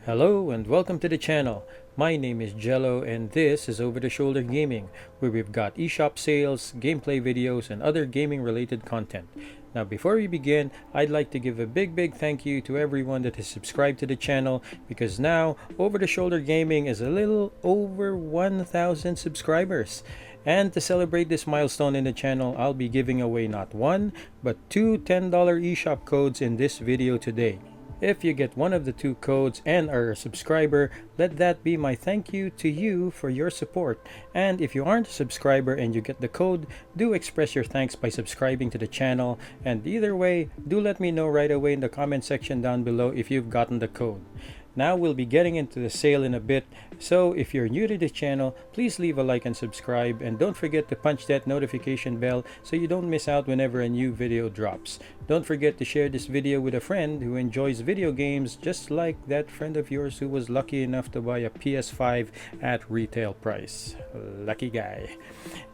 Hello and welcome to the channel. My name is Jello and this is Over the Shoulder Gaming, where we've got eShop sales, gameplay videos, and other gaming related content. Now before we begin, I'd like to give a big thank you to everyone that has subscribed to the channel, because now Over the Shoulder Gaming is a little over 1,000 subscribers. And to celebrate this milestone in the channel, I'll be giving away not one, but two $10 eShop codes in this video today. If you get one of the two codes and are a subscriber, let that be my thank you to you for your support. And if you aren't a subscriber and you get the code, do express your thanks by subscribing to the channel. And either way, do let me know right away in the comment section down below if you've gotten the code. Now we'll be getting into the sale in a bit, so if you're new to the channel, please leave a like and subscribe, and don't forget to punch that notification bell so you don't miss out whenever a new video drops. Don't forget to share this video with a friend who enjoys video games, just like that friend of yours who was lucky enough to buy a PS5 at retail price. Lucky guy.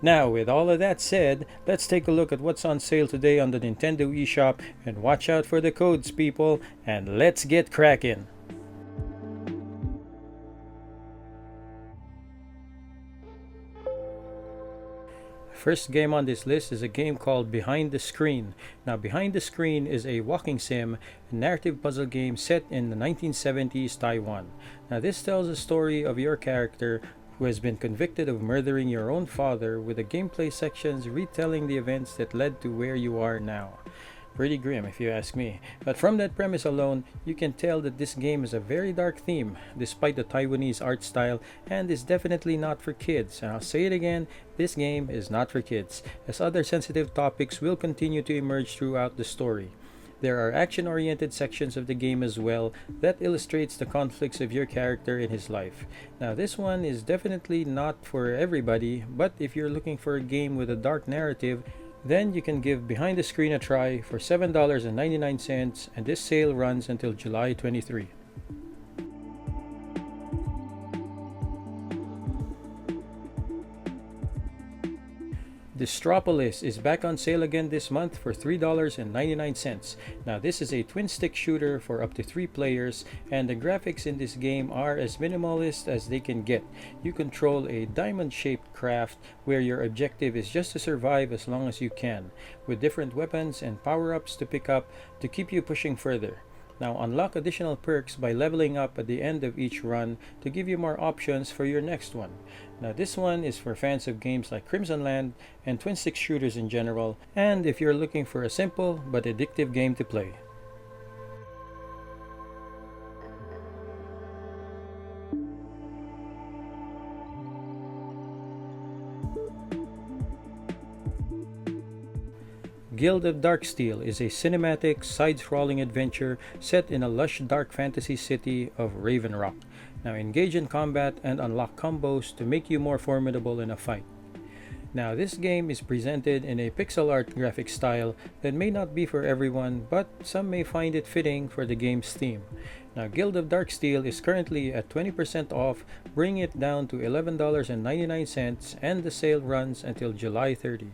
Now with all of that said, let's take a look at what's on sale today on the Nintendo eShop, and watch out for the codes, people, and let's get cracking. First game on this list is a game called Behind the Screen. Now Behind the Screen is a walking sim, a narrative puzzle game set in the 1970s Taiwan. Now this tells a story of your character who has been convicted of murdering your own father, with the gameplay sections retelling the events that led to where you are now. Pretty grim if you ask me, but from that premise alone, you can tell that this game is a very dark theme despite the Taiwanese art style, and is definitely not for kids. And I'll say it again, this game is not for kids, as other sensitive topics will continue to emerge throughout the story. There are action-oriented sections of the game as well that illustrates the conflicts of your character in his life. Now this one is definitely not for everybody, but if you're looking for a game with a dark narrative, then you can give Behind the Screen a try for $7.99, and this sale runs until July 23. Destropolis is back on sale again this month for $3.99. Now this is a twin stick shooter for up to 3 players, and the graphics in this game are as minimalist as they can get. You control a diamond shaped craft where your objective is just to survive as long as you can, with different weapons and power-ups to pick up to keep you pushing further. Now unlock additional perks by leveling up at the end of each run to give you more options for your next one. Now this one is for fans of games like Crimson Land and twin stick shooters in general, and if you're looking for a simple but addictive game to play. Guild of Darksteel is a cinematic, side-scrolling adventure set in a lush dark fantasy city of Raven Rock. Now engage in combat and unlock combos to make you more formidable in a fight. Now this game is presented in a pixel art graphic style that may not be for everyone, but some may find it fitting for the game's theme. Now Guild of Darksteel is currently at 20% off, bringing it down to $11.99, and the sale runs until July 30.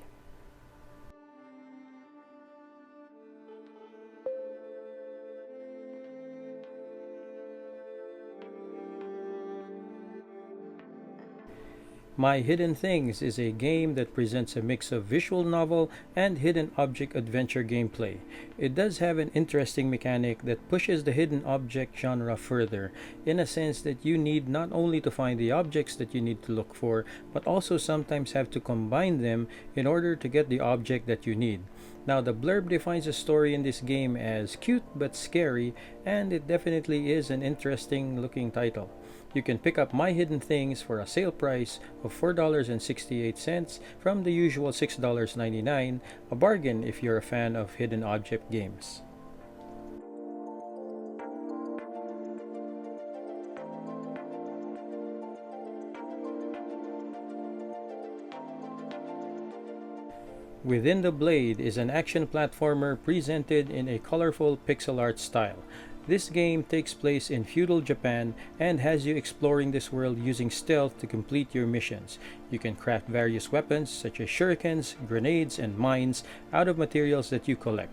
My Hidden Things is a game that presents a mix of visual novel and hidden object adventure gameplay. It does have an interesting mechanic that pushes the hidden object genre further, in a sense that you need not only to find the objects that you need to look for, but also sometimes have to combine them in order to get the object that you need. Now the blurb defines the story in this game as cute but scary, and it definitely is an interesting looking title. You can pick up My Hidden Things for a sale price of $4.68 from the usual $6.99, a bargain if you're a fan of hidden object games. Within the Blade is an action platformer presented in a colorful pixel art style. This game takes place in feudal Japan and has you exploring this world using stealth to complete your missions. You can craft various weapons such as shurikens, grenades, and mines out of materials that you collect.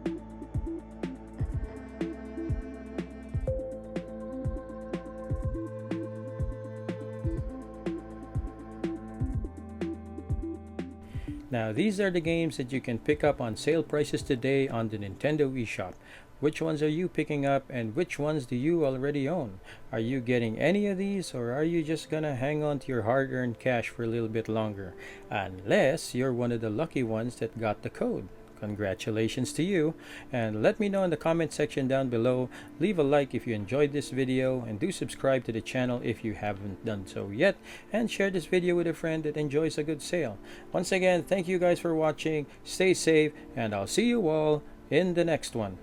Now these are the games that you can pick up on sale prices today on the Nintendo eShop. Which ones are you picking up and which ones do you already own? Are you getting any of these or are you just gonna hang on to your hard-earned cash for a little bit longer? Unless you're one of the lucky ones that got the code. Congratulations to you, and let me know in the comment section down below. Leave a like if you enjoyed this video, and do subscribe to the channel if you haven't done so yet, and share this video with a friend that enjoys a good sale. Once again, thank you guys for watching, stay safe, and I'll see you all in the next one.